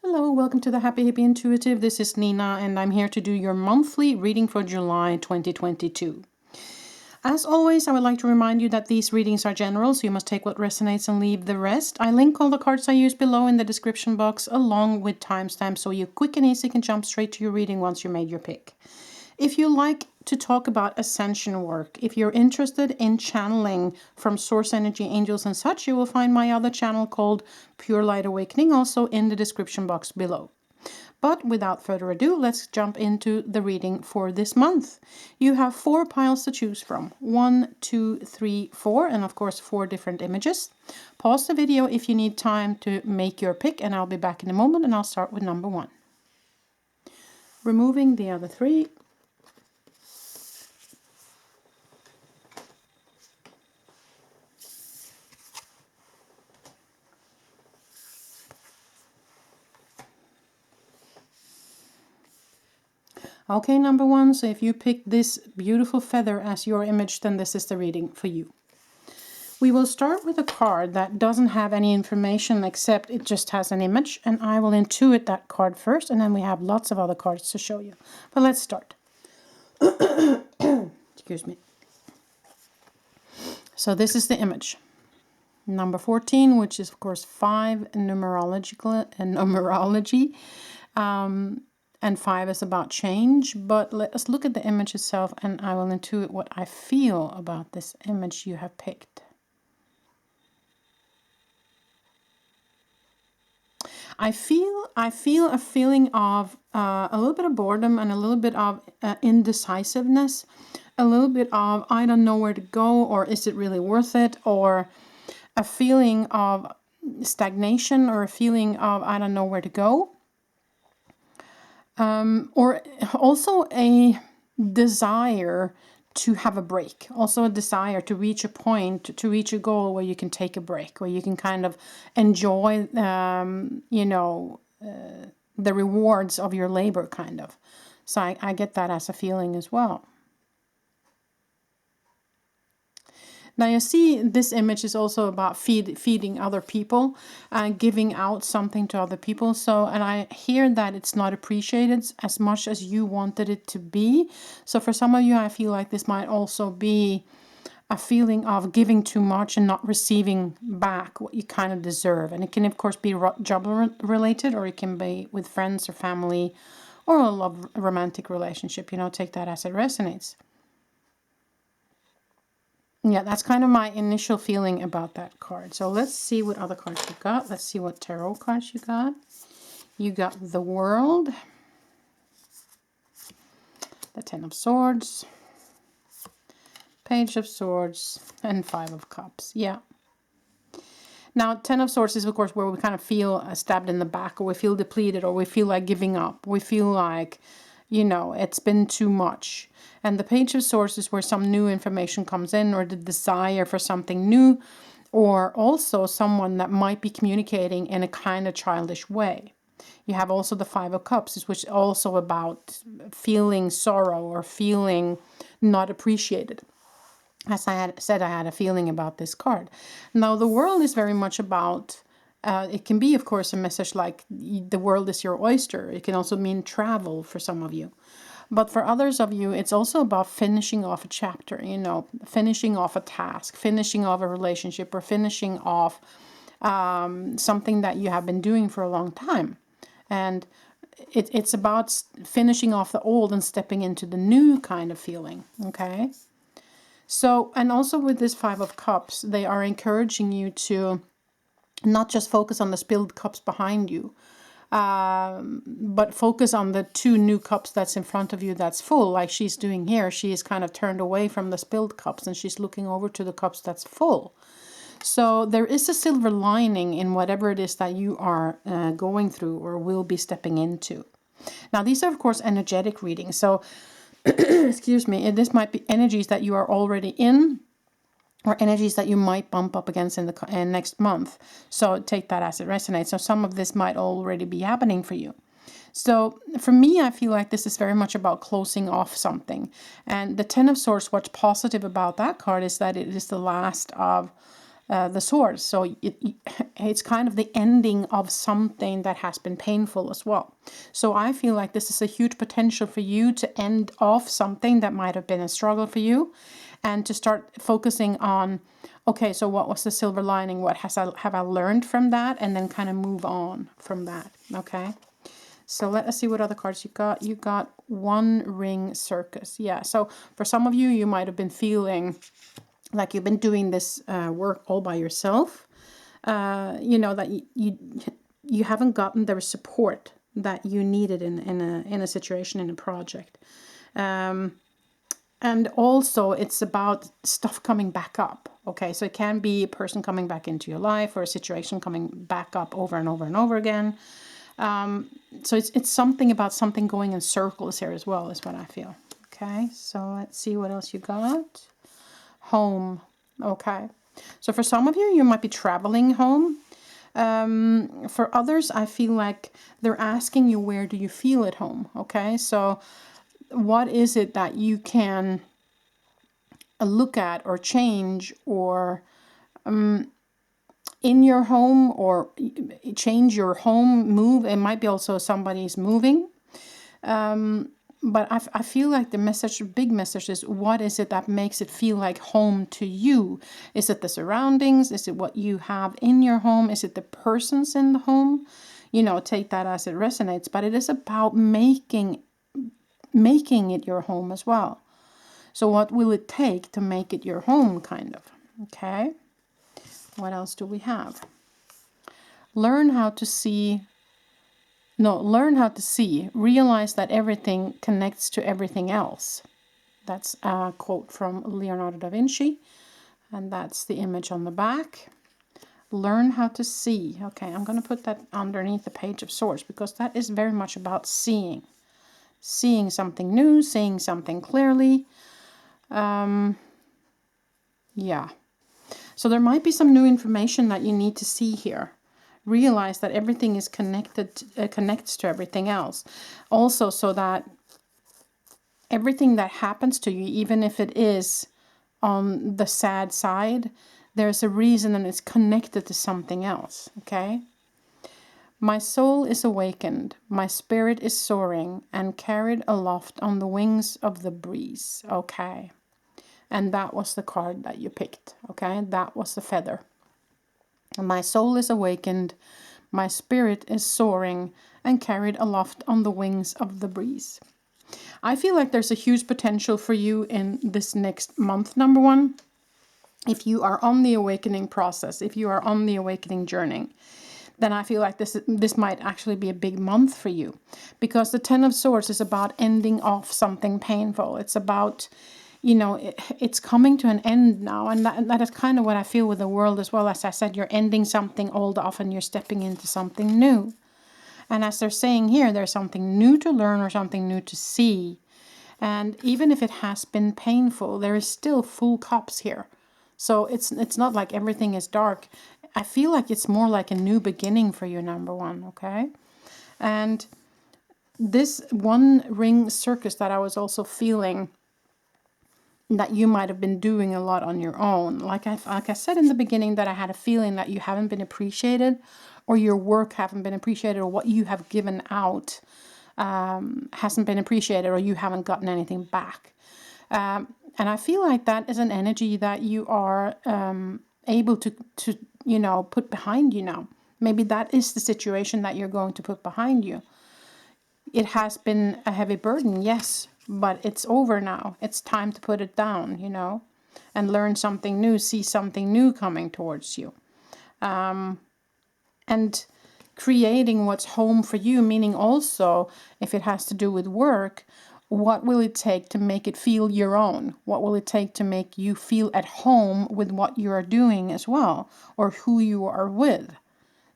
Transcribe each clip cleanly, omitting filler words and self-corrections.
Hello, welcome to the Happy Hippie Intuitive. This is Nina, and I'm here to do your monthly reading for July 2022. As always, I would like to remind you that these readings are general, so you must take what resonates and leave the rest. I link all the cards I use below in the description box, along with timestamps, so you quick and easy can jump straight to your reading once you made your pick. If you like to talk about ascension work, if you're interested in channeling from source energy, angels and such, you will find my other channel called Pure Light Awakening also in the description box below. But without further ado, let's jump into the reading for this month. You have 4 piles to choose from. 1, 2, 3, 4, and of course 4 different images. Pause the video if you need time to make your pick, and I'll be back in a moment, and I'll start with number 1. Removing the other 3. Okay, number 1, so if you pick this beautiful feather as your image, then this is the reading for you. We will start with a card that doesn't have any information except it just has an image, and I will intuit that card first, and then we have lots of other cards to show you. But let's start. Excuse me. So this is the image. Number 14, which is of course 5 numerology. And 5 is about change, but let us look at the image itself, and I will intuit what I feel about this image you have picked. I feel a feeling of a little bit of boredom and a little bit of indecisiveness, a little bit of I don't know where to go, or is it really worth it, or a feeling of stagnation, or a feeling of I don't know where to go. Or also a desire to have a break, also a desire to reach a point, to reach a goal where you can take a break, where you can kind of enjoy, the rewards of your labor, kind of. So I get that as a feeling as well. Now you see, this image is also about feeding other people, giving out something to other people. So, and I hear that it's not appreciated as much as you wanted it to be. So for some of you, I feel like this might also be a feeling of giving too much and not receiving back what you kind of deserve. And it can, of course, be job related, or it can be with friends or family, or a romantic relationship. Take that as it resonates. Yeah, that's kind of my initial feeling about that card. So let's see what other cards you got. Let's see what tarot cards you got. You got the World, the 10 of Swords, Page of Swords, and 5 of Cups. Yeah. Now, 10 of Swords is, of course, where we kind of feel stabbed in the back, or we feel depleted, or we feel like giving up. We feel like, it's been too much. And the Page of Swords is where some new information comes in, or the desire for something new, or also someone that might be communicating in a kind of childish way. You have also the 5 of Cups, which is also about feeling sorrow or feeling not appreciated. As I had said, I had a feeling about this card. Now, the World is very much about, it can be, of course, a message like the world is your oyster. It can also mean travel for some of you. But for others of you, it's also about finishing off a chapter, finishing off a task, finishing off a relationship, or finishing off something that you have been doing for a long time. And it's about finishing off the old and stepping into the new kind of feeling, okay? So, and also with this 5 of Cups, they are encouraging you to not just focus on the spilled cups behind you, but focus on the 2 new cups that's in front of you that's full, like she's doing here. She is kind of turned away from the spilled cups, and she's looking over to the cups that's full. So there is a silver lining in whatever it is that you are going through or will be stepping into. Now, these are, of course, energetic readings. So, excuse me, this might be energies that you are already in, or energies that you might bump up against in the next month. So take that as it resonates. So some of this might already be happening for you. So for me, I feel like this is very much about closing off something. And the 10 of Swords, what's positive about that card is that it is the last of the Swords. So it's kind of the ending of something that has been painful as well. So I feel like this is a huge potential for you to end off something that might have been a struggle for you, and to start focusing on, okay, so what was the silver lining? What have I learned from that? And then kind of move on from that. Okay. So let us see what other cards you got. You got One Ring Circus. Yeah. So for some of you, you might have been feeling like you've been doing this work all by yourself. You know, that you haven't gotten the support that you needed in a situation, in a project. And also it's about stuff coming back up. Okay, so it can be a person coming back into your life, or a situation coming back up over and over and over again. So it's something about something going in circles here as well, is what I feel. Okay, so let's see what else you got. Home. Okay, so for some of you, you might be traveling home. For others, I feel like they're asking you, where do you feel at home? Okay, so what is it that you can look at or change, or in your home, or change your home, move? It might be also somebody's moving. But I feel like the message, big message, is what is it that makes it feel like home to you? Is it the surroundings? Is it what you have in your home? Is it the persons in the home? You know, take that as it resonates. But it is about making it your home as well. So what will it take to make it your home, kind of? Okay. What else do we have? Learn how to see. Realize that everything connects to everything else. That's a quote from Leonardo da Vinci. And that's the image on the back. Learn how to see. Okay, I'm going to put that underneath the Page of Swords, because that is very much about seeing. Seeing something new, seeing something clearly. Yeah. So there might be some new information that you need to see here. Realize that everything is connects to everything else. Also, so that everything that happens to you, even if it is on the sad side, there's a reason, and it's connected to something else. Okay. My soul is awakened, my spirit is soaring, and carried aloft on the wings of the breeze. Okay. And that was the card that you picked. Okay. That was the feather. My soul is awakened, my spirit is soaring, and carried aloft on the wings of the breeze. I feel like there's a huge potential for you in this next month, number one. If you are on the awakening process, if you are on the awakening journey, then I feel like this might actually be a big month for you. Because the Ten of Swords is about ending off something painful. It's about, you know, it's coming to an end now. And that is kind of what I feel with the world as well. As I said, you're ending something old off and you're stepping into something new. And as they're saying here, there's something new to learn or something new to see. And even if it has been painful, there is still full cups here. So it's not like everything is dark. I feel like it's more like a new beginning for you, number one, okay? And this One Ring Circus that I was also feeling that you might have been doing a lot on your own. Like I said in the beginning, that I had a feeling that you haven't been appreciated, or your work haven't been appreciated, or what you have given out hasn't been appreciated, or you haven't gotten anything back. And I feel like that is an energy that you are able to you know, put behind you now. Maybe that is the situation that you're going to put behind you. It has been a heavy burden, yes, but it's over now. It's time to put it down, you know, and learn something new, see something new coming towards you. And creating what's home for you, meaning also, if it has to do with work, what will it take to make it feel your own? What will it take to make you feel at home with what you are doing as well, or who you are with?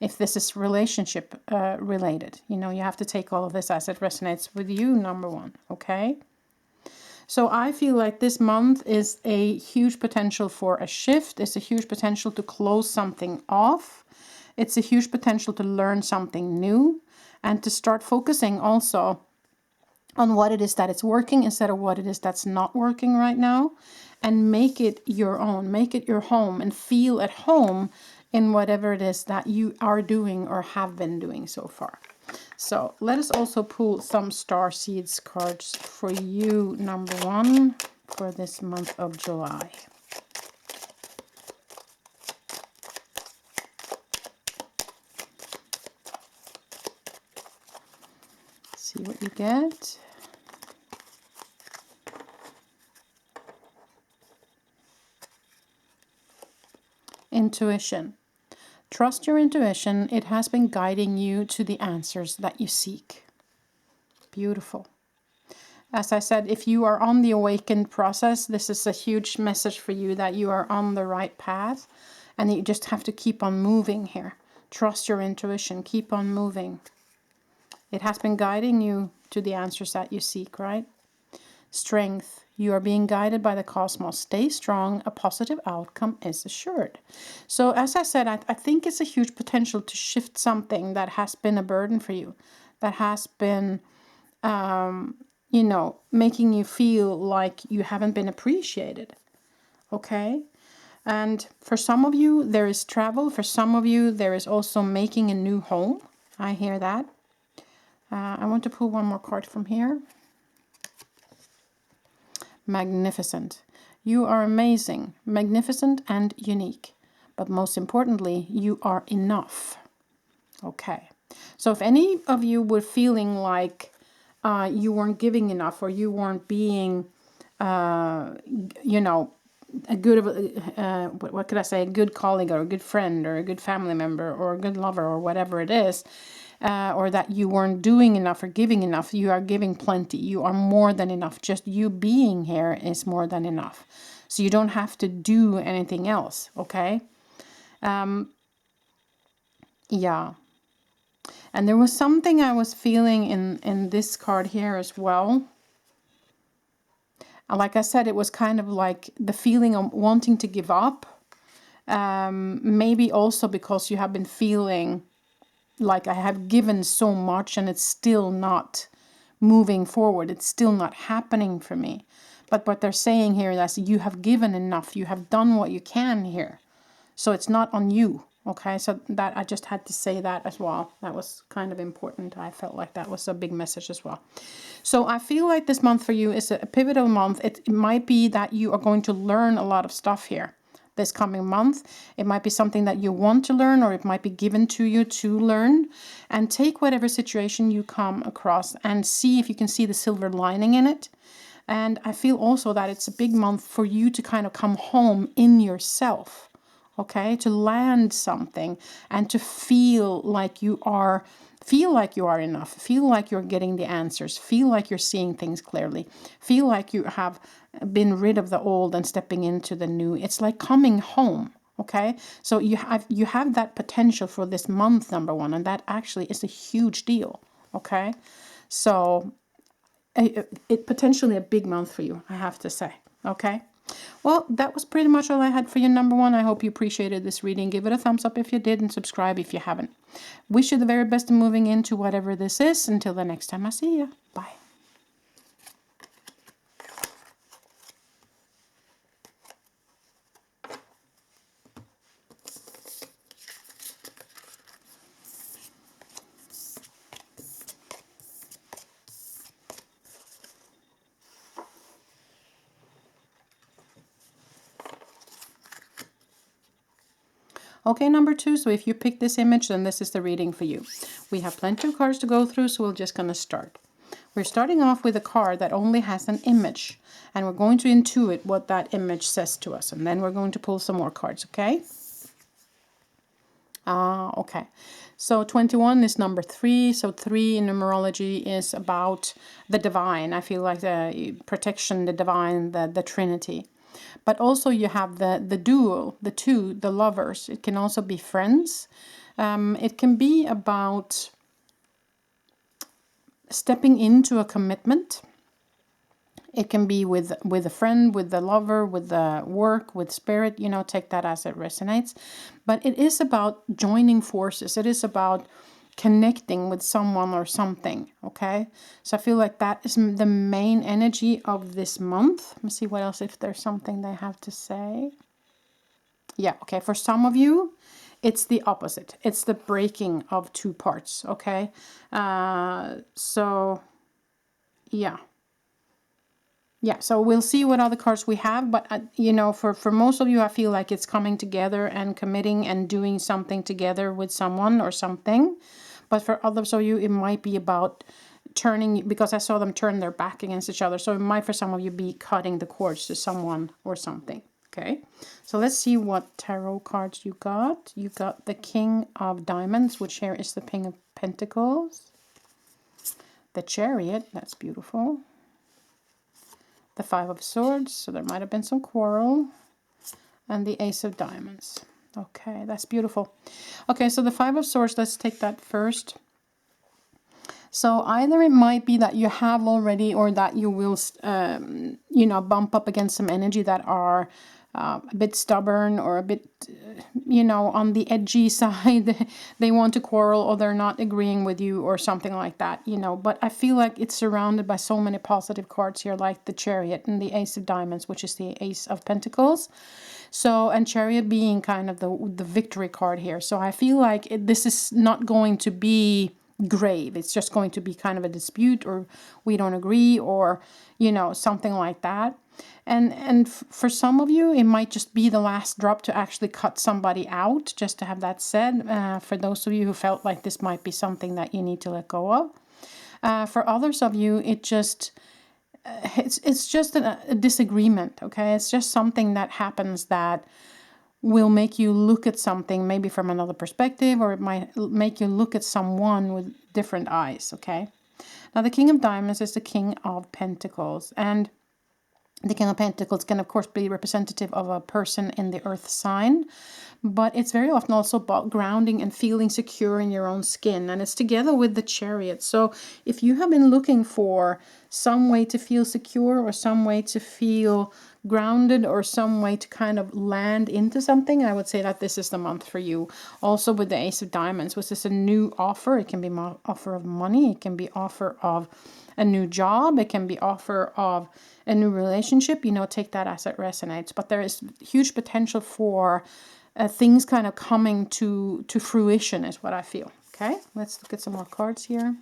If this is relationship related, you know, you have to take all of this as it resonates with you, number one, okay? So I feel like this month is a huge potential for a shift. It's a huge potential to close something off. It's a huge potential to learn something new, and to start focusing also on what it is that it's working instead of what it is that's not working right now, and make it your own, make it your home, and feel at home in whatever it is that you are doing or have been doing so far. So let us also pull some star seeds cards for you, number one, for this month of July. See what you get. Intuition. Trust your intuition. It has been guiding you to the answers that you seek. Beautiful. As I said, if you are on the awakened process, this is a huge message for you that you are on the right path, and you just have to keep on moving here. Trust your intuition. Keep on moving. It has been guiding you to the answers that you seek, right? Strength. You are being guided by the cosmos. Stay strong. A positive outcome is assured. So as I said, I think it's a huge potential to shift something that has been a burden for you, that has been, you know, making you feel like you haven't been appreciated. Okay? And for some of you, there is travel. For some of you, there is also making a new home. I hear that. I want to pull one more card from here. Magnificent. You are amazing, magnificent, and unique. But most importantly, you are enough. Okay. So if any of you were feeling like you weren't giving enough, or you weren't being, you know, a good, what could I say, a good colleague or a good friend or a good family member or a good lover or whatever it is, or that you weren't doing enough or giving enough, you are giving plenty. You are more than enough. Just you being here is more than enough. So you don't have to do anything else, okay? Yeah. And there was something I was feeling in this card here as well. Like I said, it was kind of like the feeling of wanting to give up. Maybe also because you have been feeling like I have given so much and it's still not moving forward. It's still not happening for me. But what they're saying here is you have given enough. You have done what you can here. So it's not on you. Okay, so that I just had to say that as well. That was kind of important. I felt like that was a big message as well. So I feel like this month for you is a pivotal month. It might be that you are going to learn a lot of stuff here this coming month. It might be something that you want to learn, or it might be given to you to learn. And take whatever situation you come across and see if you can see the silver lining in it. And I feel also that it's a big month for you to kind of come home in yourself. Okay, to land something and to feel like you are enough, feel like you're getting the answers, feel like you're seeing things clearly, feel like you have been rid of the old and stepping into the new. It's like coming home. Okay, so you have that potential for this month, number one, and that actually is a huge deal. Okay, so it potentially a big month for you, I have to say. Okay. Well, that was pretty much all I had for you, number one. I hope you appreciated this reading. Give it a thumbs up if you did, and subscribe if you haven't. Wish you the very best in moving into whatever this is. Until the next time I see you. Bye. Okay, number two, so if you pick this image, then this is the reading for you. We have plenty of cards to go through, so we're just going to start. We're starting off with a card that only has an image, and we're going to intuit what that image says to us, and then we're going to pull some more cards, okay? Okay. So 21 is number 3, so 3 in numerology is about the divine. I feel like the protection, the divine, the Trinity. But also you have the dual, the two, the lovers. It can also be friends. It can be about stepping into a commitment. It can be with a friend, with the lover, with the work, with spirit, you know, take that as it resonates. But it is about joining forces. It is about connecting with someone or something, okay? So I feel like that is the main energy of this month. Let me see what else, if there's something they have to say. Yeah, okay, for some of you, it's the opposite. It's the breaking of two parts, okay? So, yeah. Yeah, so we'll see what other cards we have, but, you know, for most of you, I feel like it's coming together and committing and doing something together with someone or something. But for others of you, it might be about turning, because I saw them turn their back against each other. So it might, for some of you, be cutting the cords to someone or something. Okay, so let's see what tarot cards you got. You got the King of Diamonds, which here is the King of Pentacles. The Chariot, that's beautiful. The Five of Swords, so there might have been some quarrel. And the Ace of Diamonds. Okay, that's beautiful. Okay, so the Five of Swords, let's take that first. So either it might be that you have already, or that you will, you know, bump up against some energy that are a bit stubborn, or a bit, you know, on the edgy side. They want to quarrel, or they're not agreeing with you, or something like that, you know. But I feel like it's surrounded by so many positive cards here, like the Chariot and the Ace of Diamonds, which is the Ace of Pentacles. So, and Chariot being kind of the victory card here. So I feel like this is not going to be grave. It's just going to be kind of a dispute, or we don't agree, or, you know, something like that. And for some of you, it might just be the last drop to actually cut somebody out, just to have that said. For those of you who felt like this might be something that you need to let go of. For others of you, it just... it's just a disagreement, okay? It's just something that happens that will make you look at something maybe from another perspective, or it might make you look at someone with different eyes, okay? Now, the King of Diamonds is the King of Pentacles, and the King of Pentacles can, of course, be representative of a person in the earth sign, but it's very often also about grounding and feeling secure in your own skin, and it's together with the Chariot. So if you have been looking for some way to feel secure, or some way to feel grounded, or some way to kind of land into something, I would say that this is the month for you. Also with the Ace of Diamonds, which is a new offer. It can be offer of money, it can be offer of a new job, it can be offer of a new relationship, you know, take that as it resonates. But there is huge potential for things kind of coming to fruition, is what I feel. Okay, let's look at some more cards here.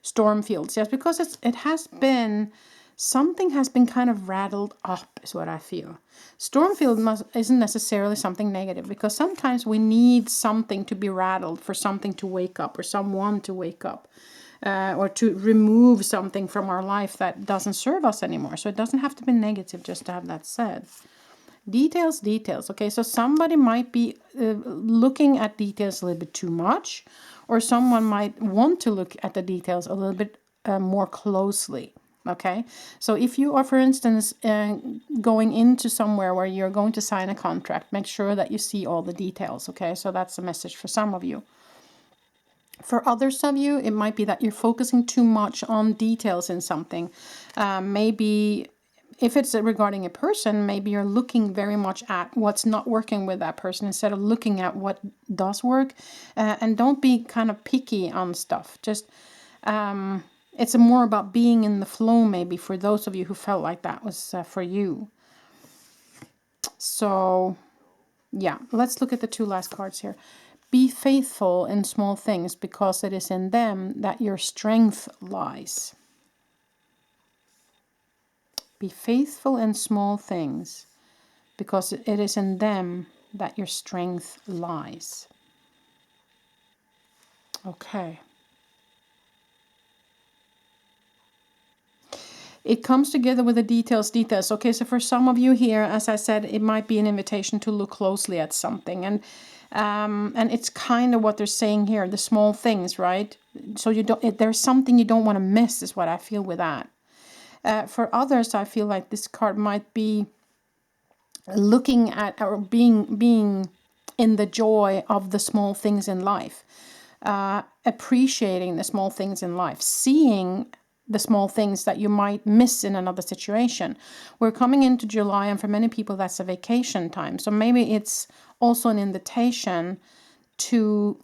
Stormfields, yes, because it has been, something has been kind of rattled up, is what I feel. Stormfield isn't necessarily something negative, because sometimes we need something to be rattled for something to wake up, or someone to wake up. Or to remove something from our life that doesn't serve us anymore. So it doesn't have to be negative, just to have that said. Details, details. Okay, so somebody might be looking at details a little bit too much, or someone might want to look at the details a little bit more closely. Okay, so if you are, for instance, going into somewhere where you're going to sign a contract, make sure that you see all the details. Okay, so that's a message for some of you. For others of you, it might be that you're focusing too much on details in something. Maybe if it's regarding a person, maybe you're looking very much at what's not working with that person instead of looking at what does work. And don't be kind of picky on stuff. Just it's more about being in the flow, maybe, for those of you who felt like that was for you. So, yeah, let's look at the two last cards here. Be faithful in small things, because it is in them that your strength lies. Be faithful in small things, because it is in them that your strength lies. Okay. It comes together with the details. Okay, so for some of you here, as I said, it might be an invitation to look closely at something. And it's kind of what they're saying here, the small things, right? So you don't, there's something you don't want to miss, is what I feel with that. For others, I feel like this card might be looking at, or being in the joy of the small things in life, appreciating the small things in life, seeing the small things that you might miss in another situation. We're coming into July, and for many people that's a vacation time. So maybe it's also an invitation to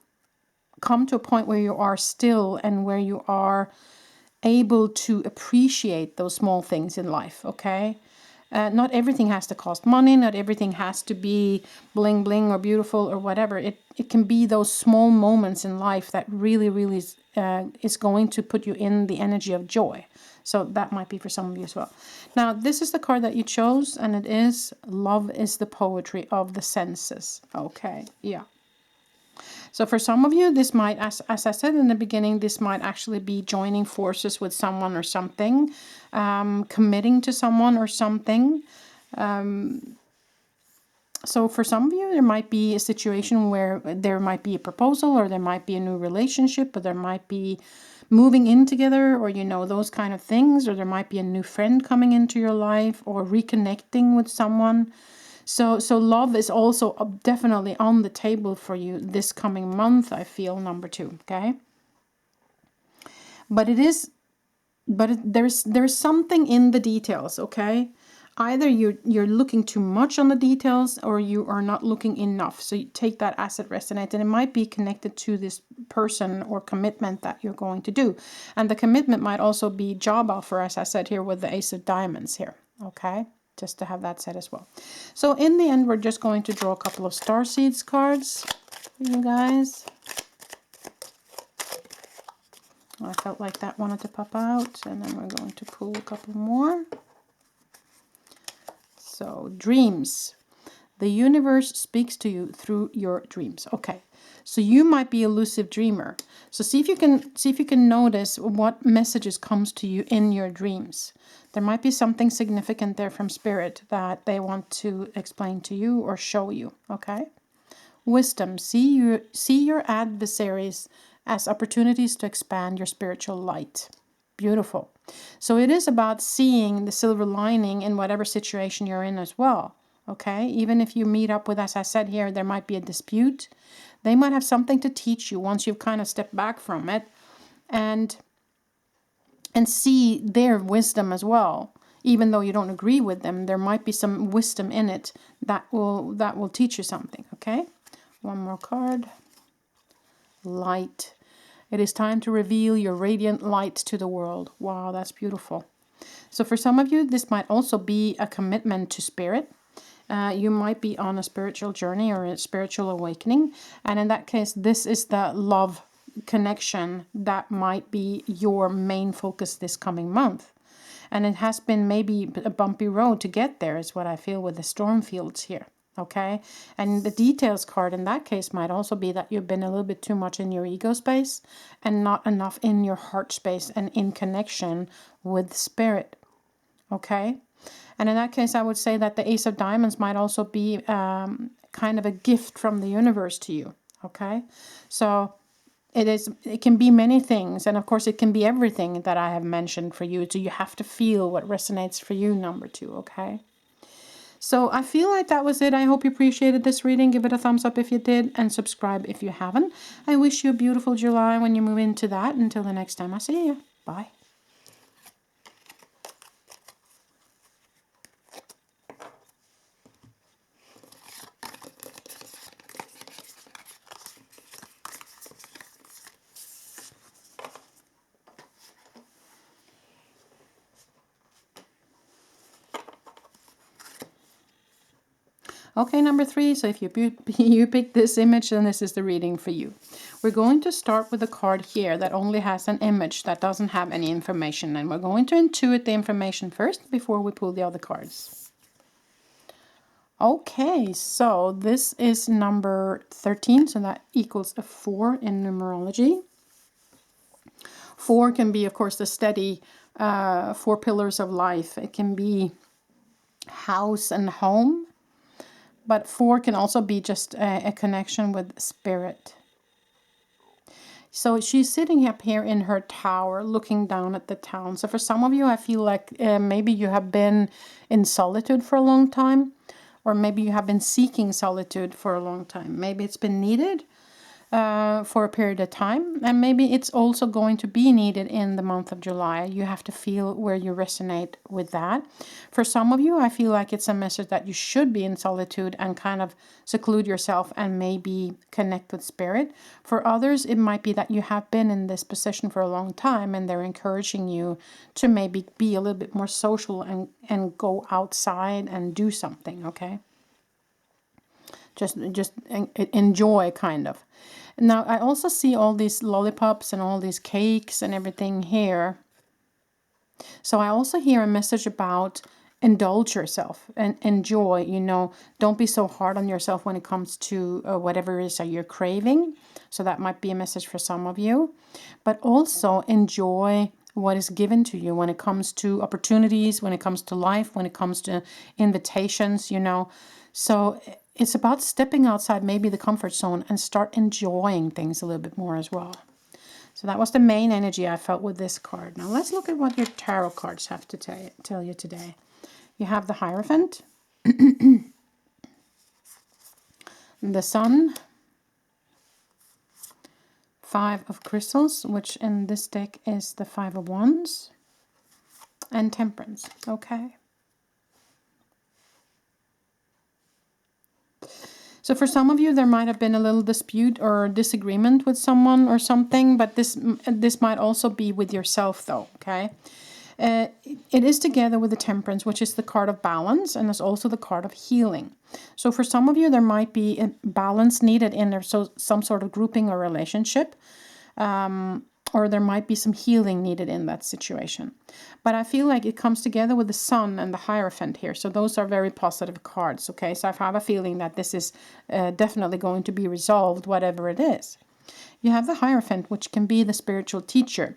come to a point where you are still and where you are able to appreciate those small things in life, okay? Not everything has to cost money. Not everything has to be bling bling or beautiful or whatever. It can be those small moments in life that really, really is going to put you in the energy of joy. So that might be for some of you as well. Now, this is the card that you chose, and it is Love is the Poetry of the Senses. Okay, yeah. So for some of you, this might, as I said in the beginning, this might actually be joining forces with someone or something, committing to someone or something. So for some of you, there might be a situation where there might be a proposal, or there might be a new relationship, or there might be moving in together, or, you know, those kind of things, or there might be a new friend coming into your life, or reconnecting with someone. So love is also definitely on the table for you this coming month, I feel, number 2, okay? But there's something in the details, okay? Either you're looking too much on the details, or you are not looking enough. So you take that as it resonates, and it might be connected to this person or commitment that you're going to do. And the commitment might also be job offer, as I said here with the Ace of Diamonds here, okay? Just to have that said as well. So in the end, we're just going to draw a couple of star seeds cards for you guys. I felt like that wanted to pop out, and then we're going to pull a couple more. So, dreams. The universe speaks to you through your dreams. Okay, so you might be a lucid dreamer. So see if you can notice what messages comes to you in your dreams. There might be something significant there from spirit that they want to explain to you or show you. Okay. Wisdom. See your adversaries as opportunities to expand your spiritual light. Beautiful. So it is about seeing the silver lining in whatever situation you're in as well. Okay, even if you meet up with, as I said here, there might be a dispute. They might have something to teach you once you've kind of stepped back from it, and see their wisdom as well. Even though you don't agree with them, there might be some wisdom in it that will teach you something. Okay, one more card. Light. It is time to reveal your radiant light to the world. Wow, that's beautiful. So for some of you, this might also be a commitment to spirit. You might be on a spiritual journey or a spiritual awakening. And in that case, this is the love connection that might be your main focus this coming month. And it has been maybe a bumpy road to get there, is what I feel with the storm fields here. Okay, and the details card in that case might also be that you've been a little bit too much in your ego space and not enough in your heart space and in connection with spirit. Okay, and in that case, I would say that the Ace of Diamonds might also be kind of a gift from the universe to you. Okay, so it can be many things, and of course it can be everything that I have mentioned for you. So you have to feel what resonates for you, number 2. Okay. So I feel like that was it. I hope you appreciated this reading. Give it a thumbs up if you did, and subscribe if you haven't. I wish you a beautiful July when you move into that. Until the next time I see you. Bye. Okay, number 3, so if you pick this image, then this is the reading for you. We're going to start with a card here that only has an image, that doesn't have any information, and we're going to intuit the information first before we pull the other cards. Okay, so this is number 13, so that equals a 4 in numerology. 4 can be, of course, the steady 4 pillars of life. It can be house and home. But 4 can also be just a connection with spirit. So she's sitting up here in her tower looking down at the town. So for some of you, I feel like maybe you have been in solitude for a long time. Or maybe you have been seeking solitude for a long time. Maybe it's been needed. for a period of time. And maybe it's also going to be needed in the month of July. You have to feel where you resonate with that. For some of you, I feel like it's a message that you should be in solitude and kind of seclude yourself and maybe connect with spirit. For others, it might be that you have been in this position for a long time and they're encouraging you to maybe be a little bit more social and go outside and do something, okay? Just enjoy, kind of. Now, I also see all these lollipops and all these cakes and everything here. So I also hear a message about indulge yourself and enjoy, you know, don't be so hard on yourself when it comes to whatever it is that you're craving. So that might be a message for some of you. But also enjoy what is given to you when it comes to opportunities, when it comes to life, when it comes to invitations, you know. So it's about stepping outside maybe the comfort zone and start enjoying things a little bit more as well. So that was the main energy I felt with this card. Now let's look at what your tarot cards have to tell you today. You have the Hierophant, the Sun, Five of Crystals, which in this deck is the Five of Wands, and Temperance. Okay. So for some of you, there might have been a little dispute or disagreement with someone or something, but this might also be with yourself though, okay? It is together with the Temperance, which is the card of balance, and it's also the card of healing. So for some of you, there might be a balance needed in there, so some sort of grouping or relationship, or there might be some healing needed in that situation. But I feel like it comes together with the Sun and the Hierophant here. So those are very positive cards, okay? So I have a feeling that this is definitely going to be resolved, whatever it is. You have the Hierophant, which can be the spiritual teacher.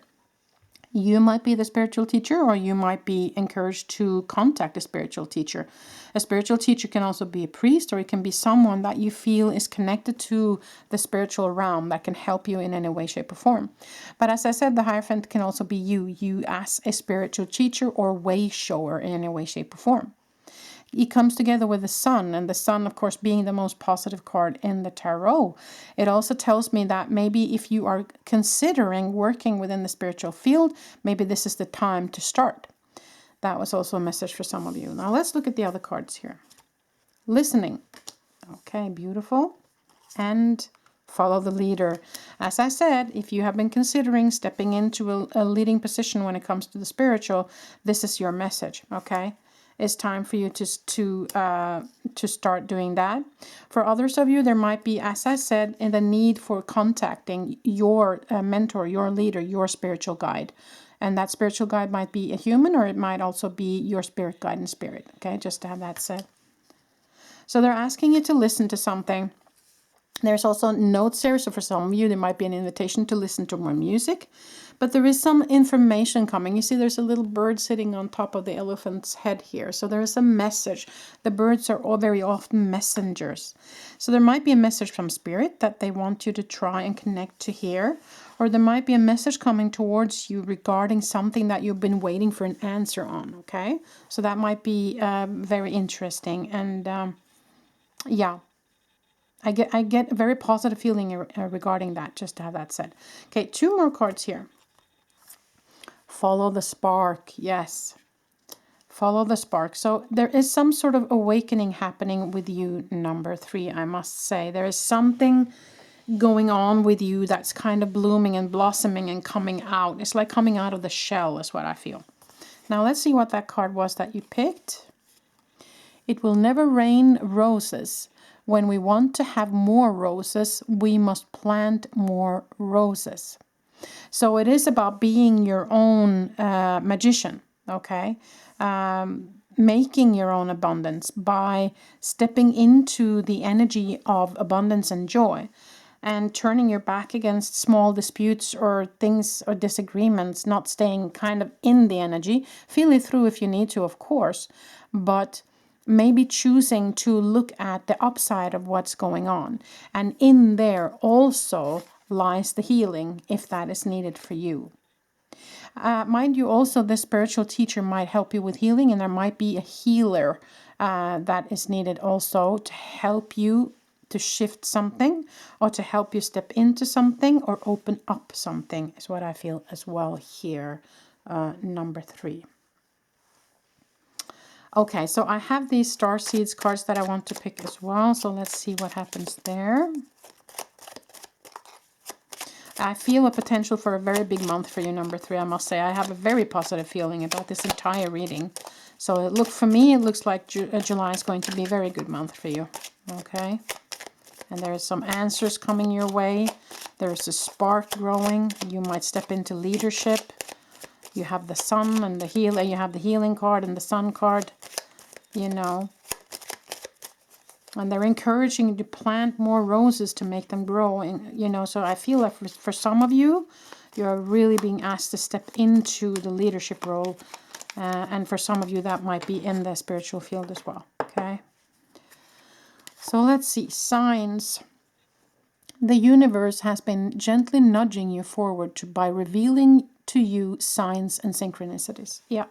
You might be the spiritual teacher, or you might be encouraged to contact a spiritual teacher. A spiritual teacher can also be a priest, or it can be someone that you feel is connected to the spiritual realm that can help you in any way, shape, or form. But as I said, the Hierophant can also be you as a spiritual teacher or way shower in any way, shape, or form. It comes together with the Sun, and the Sun, of course, being the most positive card in the tarot. It also tells me that maybe if you are considering working within the spiritual field, maybe this is the time to start. That was also a message for some of you. Now let's look at the other cards here. Listening. Okay, beautiful. And follow the leader. As I said, if you have been considering stepping into a leading position when it comes to the spiritual, this is your message, okay? It's time for you to start doing that. For others of you, there might be, as I said, in the need for contacting your mentor, your leader, your spiritual guide. And that spiritual guide might be a human, or it might also be your spirit guide and spirit. Okay, just to have that said. So they're asking you to listen to something. There's also notes there, so for some of you, there might be an invitation to listen to more music. But there is some information coming. You see, there's a little bird sitting on top of the elephant's head here. So there is a message. The birds are all very often messengers. So there might be a message from spirit that they want you to try and connect to here. Or there might be a message coming towards you regarding something that you've been waiting for an answer on, okay? So that might be very interesting. And yeah. I get a very positive feeling regarding that, just to have that said. Okay, 2 more cards here. Follow the spark. Yes. Follow the spark. So there is some sort of awakening happening with you, number 3, I must say. There is something going on with you that's kind of blooming and blossoming and coming out. It's like coming out of the shell is what I feel. Now let's see what that card was that you picked. It will never rain roses. When we want to have more roses, we must plant more roses. So it is about being your own magician, okay? Making your own abundance by stepping into the energy of abundance and joy, and turning your back against small disputes or things or disagreements, not staying kind of in the energy. Feel it through if you need to, of course, but maybe choosing to look at the upside of what's going on. And in there also lies the healing, if that is needed for you. Mind you, also the spiritual teacher might help you with healing, and there might be a healer that is needed also to help you to shift something or to help you step into something or open up something is what I feel as well here, number 3. Okay, so I have these star seeds cards that I want to pick as well. So let's see what happens there. I feel a potential for a very big month for you, number 3, I must say. I have a very positive feeling about this entire reading. So for me, it looks like July is going to be a very good month for you. Okay. And there's some answers coming your way. There's a spark growing. You might step into leadership. You have the sun and the healer. You have the healing card and the sun card, you know. And they're encouraging you to plant more roses to make them grow. And, you know, so I feel like for some of you, you're really being asked to step into the leadership role. And for some of you, that might be in the spiritual field as well. Okay. So let's see. Signs. The universe has been gently nudging you forward by revealing to you signs and synchronicities. Yeah.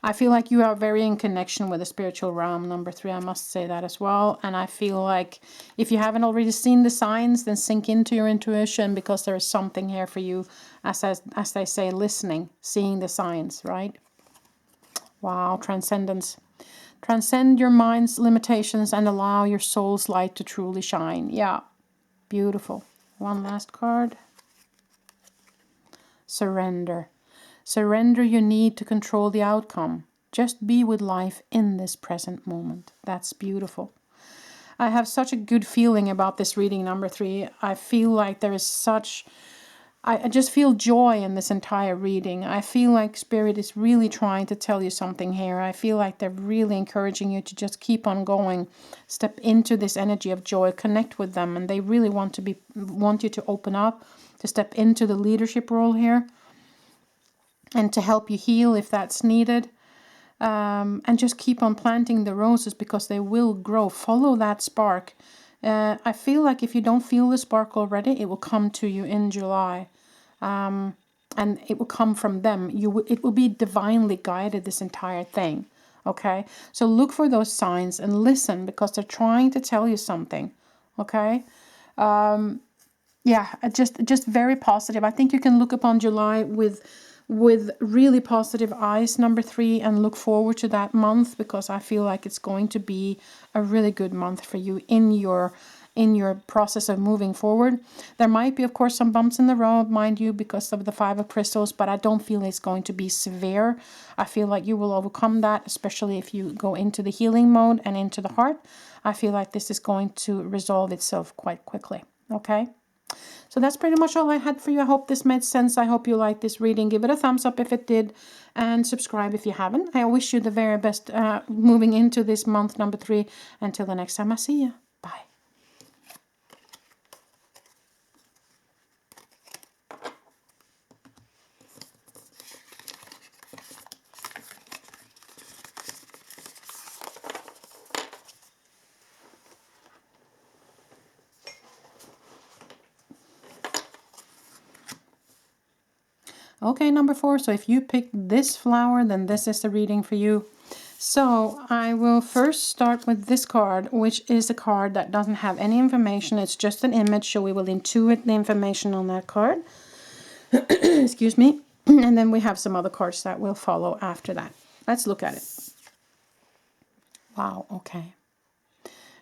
I feel like you are very in connection with the spiritual realm, number 3. I must say that as well. And I feel like if you haven't already seen the signs, then sink into your intuition, because there is something here for you, as they say, listening, seeing the signs, right? Wow, transcendence. Transcend your mind's limitations and allow your soul's light to truly shine. Yeah, beautiful. One last card. Surrender. Surrender your need to control the outcome. Just be with life in this present moment. That's beautiful. I have such a good feeling about this reading, number 3. I feel like there is such... I just feel joy in this entire reading. I feel like Spirit is really trying to tell you something here. I feel like they're really encouraging you to just keep on going. Step into this energy of joy. Connect with them. And they really want you to open up, to step into the leadership role here. And to help you heal if that's needed. And just keep on planting the roses, because they will grow. Follow that spark. I feel like if you don't feel the spark already, it will come to you in July. And it will come from them. It will be divinely guided, this entire thing. Okay? So look for those signs and listen, because they're trying to tell you something. Okay? Yeah, just very positive. I think you can look upon July with really positive eyes, number 3, and look forward to that month, because I feel like it's going to be a really good month for you in your process of moving forward. There might be, of course, some bumps in the road, mind you, because of the 5 of crystals, but I don't feel it's going to be severe. I feel like you will overcome that, especially if you go into the healing mode and into the heart. I feel like this is going to resolve itself quite quickly. Okay? So that's pretty much all I had for you. I hope this made sense. I hope you liked this reading. Give it a thumbs up if it did, and subscribe if you haven't. I wish you the very best moving into this month, number 3. Until the next time I see you. Bye. Okay, number 4. So if you picked this flower, then this is the reading for you. So I will first start with this card, which is a card that doesn't have any information. It's just an image, so we will intuit the information on that card. Excuse me. And then we have some other cards that will follow after that. Let's look at it. Wow, okay.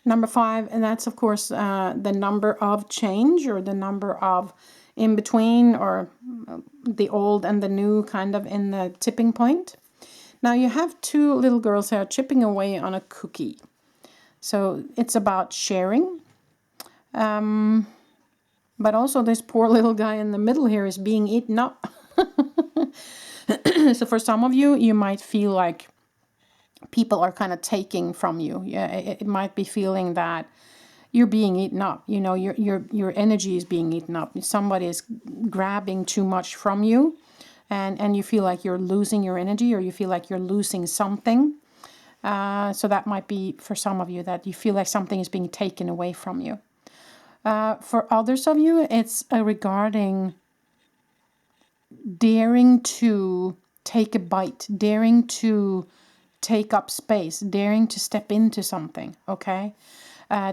Number 5, and that's, of course, the number of change, or the number of in between, or the old and the new, kind of in the tipping point. Now you have 2 little girls here chipping away on a cookie. So it's about sharing. But also this poor little guy in the middle here is being eaten up. So for some of you, you might feel like people are kind of taking from you. Yeah, it might be feeling that you're being eaten up. You know, your energy is being eaten up. Somebody is grabbing too much from you, and you feel like you're losing your energy, or you feel like you're losing something. So that might be for some of you, that you feel like something is being taken away from you. For others of you, it's regarding daring to take a bite, daring to take up space, daring to step into something, okay?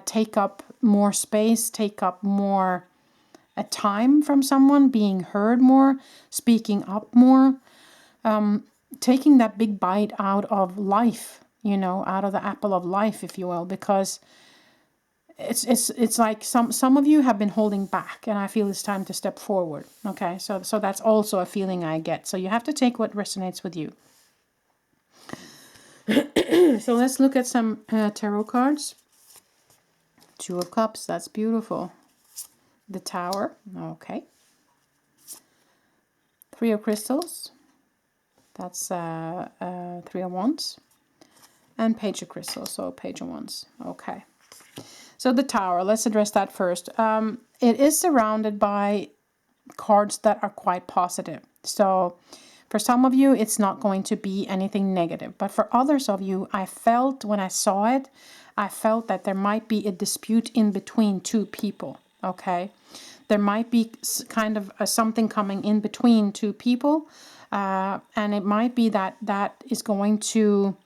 take up more space, take up more time from someone, being heard more, speaking up more, taking that big bite out of life, you know, out of the apple of life, if you will, because it's like some of you have been holding back, and I feel it's time to step forward. Okay, so that's also a feeling I get. So you have to take what resonates with you. So let's look at some tarot cards. Two of Cups, that's beautiful. The Tower, okay. Three of Crystals, that's Three of Wands. And Page of Crystals, so Page of Wands, okay. So the Tower, let's address that first. It is surrounded by cards that are quite positive. So for some of you, it's not going to be anything negative. But for others of you, I felt when I saw it, I felt that there might be a dispute in between two people, okay? There might be kind of something coming in between two people. And it might be that is going to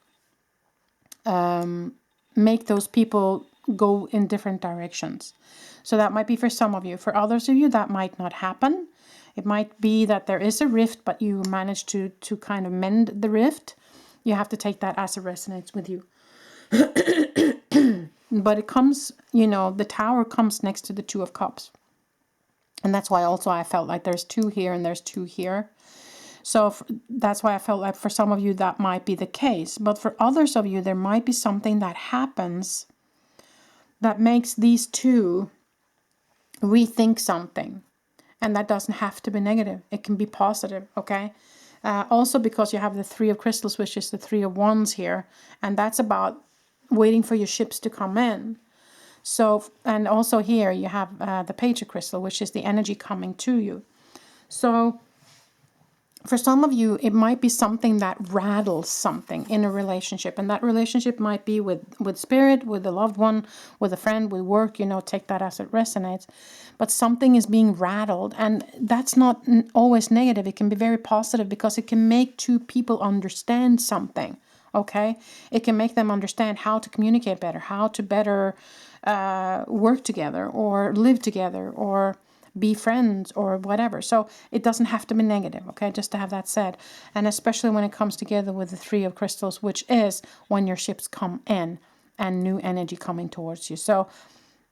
make those people go in different directions. So that might be for some of you. For others of you, that might not happen. It might be that there is a rift, but you manage to kind of mend the rift. You have to take that as it resonates with you. But it comes, you know, the Tower comes next to the Two of Cups. And that's why also I felt like there's two here and there's two here. So that's why I felt like for some of you that might be the case. But for others of you, there might be something that happens that makes these two rethink something. And that doesn't have to be negative. It can be positive, okay? Also because you have the Three of Crystals, which is the Three of Wands here. And that's about waiting for your ships to come in. So, and also here you have the Page of Crystal, which is the energy coming to you. So for some of you, it might be something that rattles something in a relationship. And that relationship might be with spirit, with a loved one, with a friend, with work, you know, take that as it resonates. But something is being rattled. And that's not always negative. It can be very positive because it can make two people understand something. Okay? It can make them understand how to communicate better, how to better work together or live together or be friends or whatever. So it doesn't have to be negative, okay? Just to have that said. And especially when it comes together with the Three of Crystals, which is when your ships come in and new energy coming towards you. So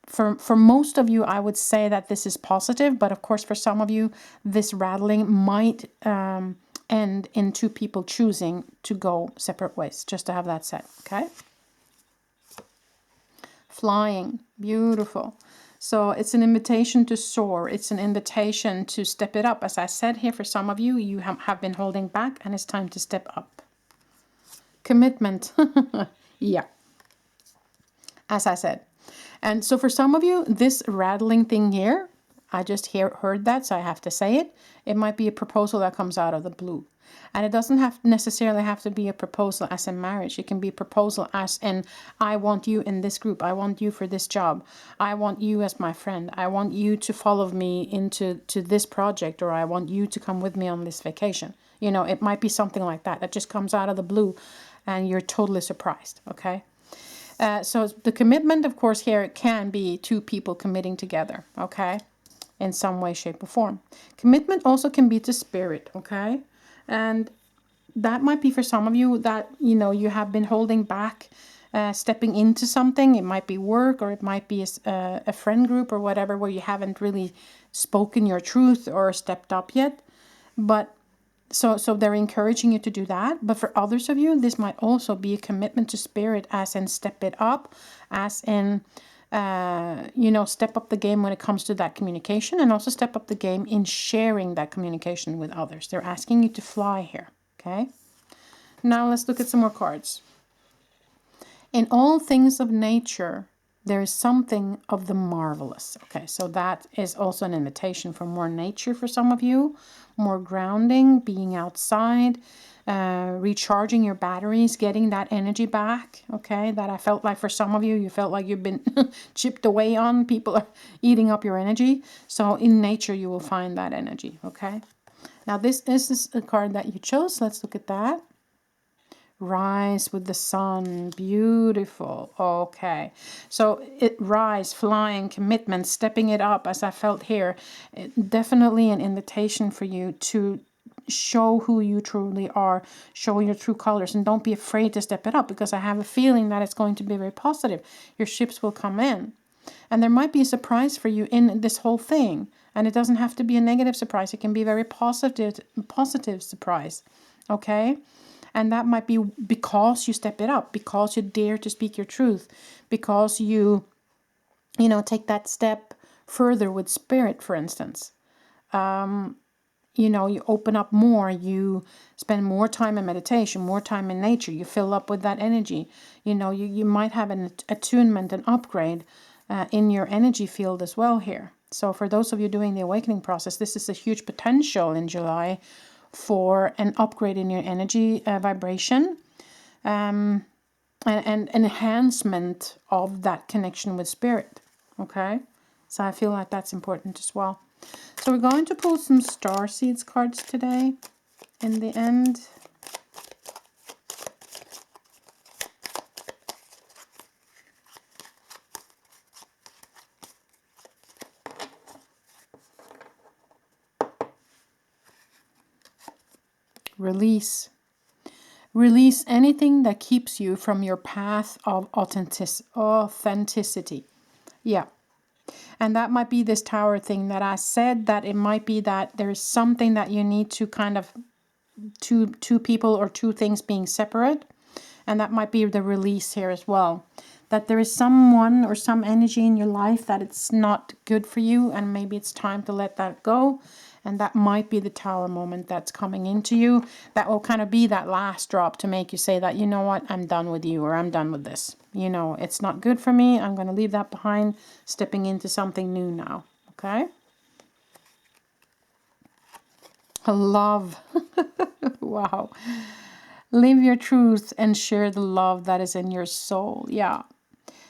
for most of you, I would say that this is positive. But of course, for some of you, this rattling might end in two people choosing to go separate ways. Just to have that said, okay? Flying, beautiful. So it's an invitation to soar. It's an invitation to step it up. As I said here, for some of you, you have been holding back and it's time to step up. Commitment. Yeah. As I said. And so for some of you, this rattling thing here, I just heard that, so I have to say it. It might be a proposal that comes out of the blue. And it doesn't necessarily have to be a proposal as in marriage. It can be a proposal as in, I want you in this group. I want you for this job. I want you as my friend. I want you to follow me into this project, or I want you to come with me on this vacation. You know, it might be something like that. That just comes out of the blue and you're totally surprised, okay? So the commitment, of course, here it can be two people committing together, okay? In some way, shape, or form. Commitment also can be to spirit, okay? And that might be for some of you that, you know, you have been holding back, stepping into something. It might be work, or it might be a friend group or whatever, where you haven't really spoken your truth or stepped up yet. But so they're encouraging you to do that. But for others of you, this might also be a commitment to spirit, as in step it up, as in you know, step up the game when it comes to that communication, and also step up the game in sharing that communication with others. They're asking you to fly here, okay? Now let's look at some more cards. In all things of nature, there is something of the marvelous. Okay, so that is also an invitation for more nature for some of you, more grounding, being outside, recharging your batteries, getting that energy back, okay, that I felt like for some of you, you felt like you've been chipped away on. People are eating up your energy. So in nature, you will find that energy, okay? Now this is a card that you chose. Let's look at that. Rise with the sun. Beautiful. Okay. So it rise, flying, commitment, stepping it up as I felt here. Definitely an invitation for you to show who you truly are, show your true colors, and don't be afraid to step it up, because I have a feeling that it's going to be very positive. Your ships will come in, and there might be a surprise for you in this whole thing, and it doesn't have to be a negative surprise. It can be a very positive surprise. Okay, and that might be because you step it up, because you dare to speak your truth, because you take that step further with spirit, for instance. You open up more, you spend more time in meditation, more time in nature, you fill up with that energy. You might have an attunement, an upgrade in your energy field as well here. So for those of you doing the awakening process, this is a huge potential in July for an upgrade in your energy vibration, and an enhancement of that connection with spirit. Okay, so I feel like that's important as well. So we're going to pull some star seeds cards today in the end. Release. Release anything that keeps you from your path of authenticity. Yeah. And that might be this tower thing that I said, that it might be that there's something that you need to kind of, two people or two things being separate. And that might be the release here as well. That there is someone or some energy in your life that it's not good for you, and maybe it's time to let that go. And that might be the tower moment that's coming into you. That will kind of be that last drop to make you say that, you know what, I'm done with you, or I'm done with this. It's not good for me. I'm going to leave that behind, stepping into something new now. Okay? Love. Wow. Live your truth and share the love that is in your soul. Yeah.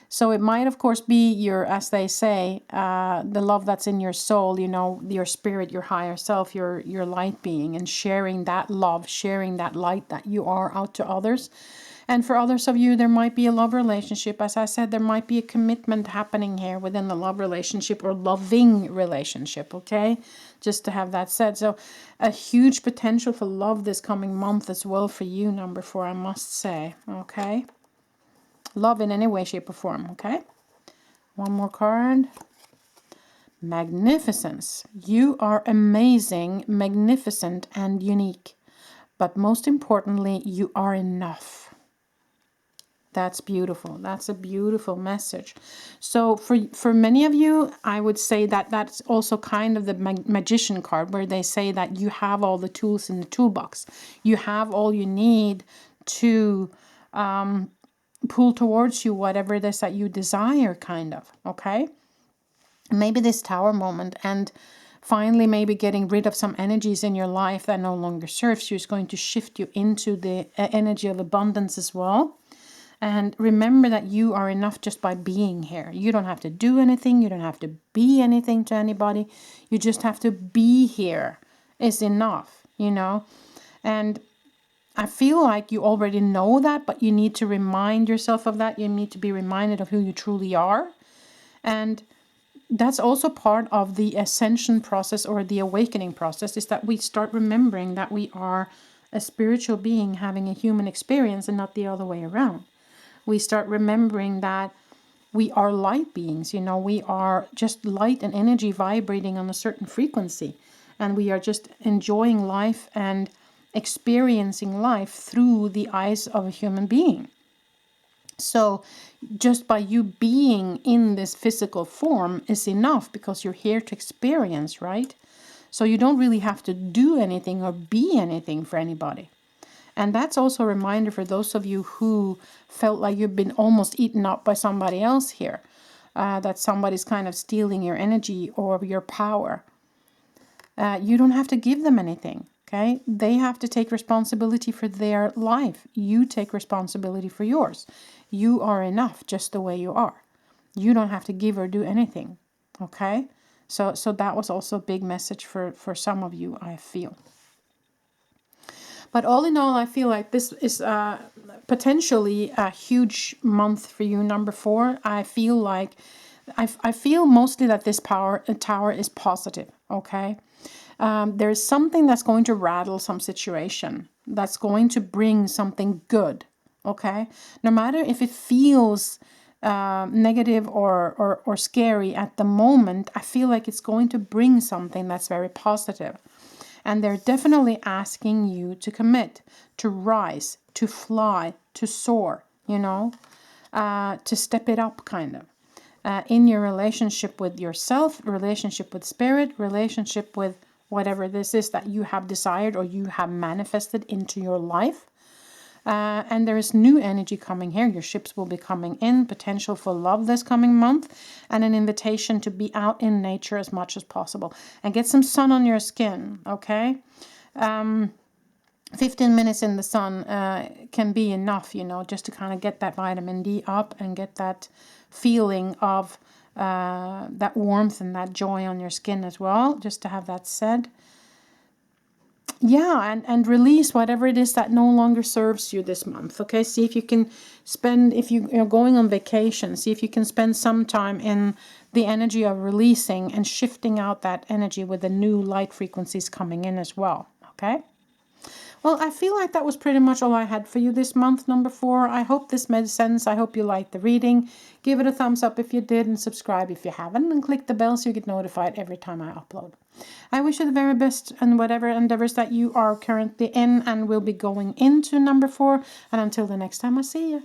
So it might, of course, be your, as they say, the love that's in your soul, your spirit, your higher self, your light being, and sharing that love, sharing that light that you are out to others. And for others of you, there might be a love relationship. As I said, there might be a commitment happening here within the love relationship or loving relationship, okay? Just to have that said. So a huge potential for love this coming month as well for you, number 4, I must say, okay? Love in any way, shape, or form, okay? One more card. Magnificence. You are amazing, magnificent, and unique. But most importantly, you are enough. That's beautiful. That's a beautiful message. So for many of you, I would say that that's also kind of the magician card, where they say that you have all the tools in the toolbox. You have all you need to pull towards you whatever it is that you desire, kind of. Okay? Maybe this tower moment, and finally maybe getting rid of some energies in your life that no longer serves you, is going to shift you into the energy of abundance as well. And remember that you are enough just by being here. You don't have to do anything. You don't have to be anything to anybody. You just have to be here is enough, And I feel like you already know that, but you need to remind yourself of that. You need to be reminded of who you truly are. And that's also part of the ascension process, or the awakening process, is that we start remembering that we are a spiritual being having a human experience, and not the other way around. We start remembering that we are light beings, we are just light and energy vibrating on a certain frequency. And we are just enjoying life and experiencing life through the eyes of a human being. So just by you being in this physical form is enough, because you're here to experience, right? So you don't really have to do anything or be anything for anybody. And that's also a reminder for those of you who felt like you've been almost eaten up by somebody else here. That somebody's kind of stealing your energy or your power. You don't have to give them anything, okay? They have to take responsibility for their life. You take responsibility for yours. You are enough just the way you are. You don't have to give or do anything, okay? So that was also a big message for some of you, I feel. But all in all, I feel like this is potentially a huge month for you, number 4. I feel like, I feel mostly that this tower is positive, okay? There's something that's going to rattle some situation, that's going to bring something good, okay? No matter if it feels negative or scary at the moment, I feel like it's going to bring something that's very positive. And they're definitely asking you to commit, to rise, to fly, to soar, you know, to step it up, kind of. In your relationship with yourself, relationship with spirit, relationship with whatever this is that you have desired or you have manifested into your life. And there is new energy coming here. Your ships will be coming in, potential for love this coming month, and an invitation to be out in nature as much as possible and get some sun on your skin, okay? 15 minutes in the sun can be enough, you know, just to kind of get that vitamin D up and get that feeling of that warmth and that joy on your skin as well, just to have that said. Yeah, and release whatever it is that no longer serves you this month, okay? See if you can spend, if you're going on vacation, see if you can spend some time in the energy of releasing and shifting out that energy with the new light frequencies coming in as well, okay? Well, I feel like that was pretty much all I had for you this month, number 4. I hope this made sense. I hope you liked the reading. Give it a thumbs up if you did, and subscribe if you haven't, and click the bell so you get notified every time I upload. I wish you the very best in whatever endeavors that you are currently in and will be going into, number 4. And until the next time I see you.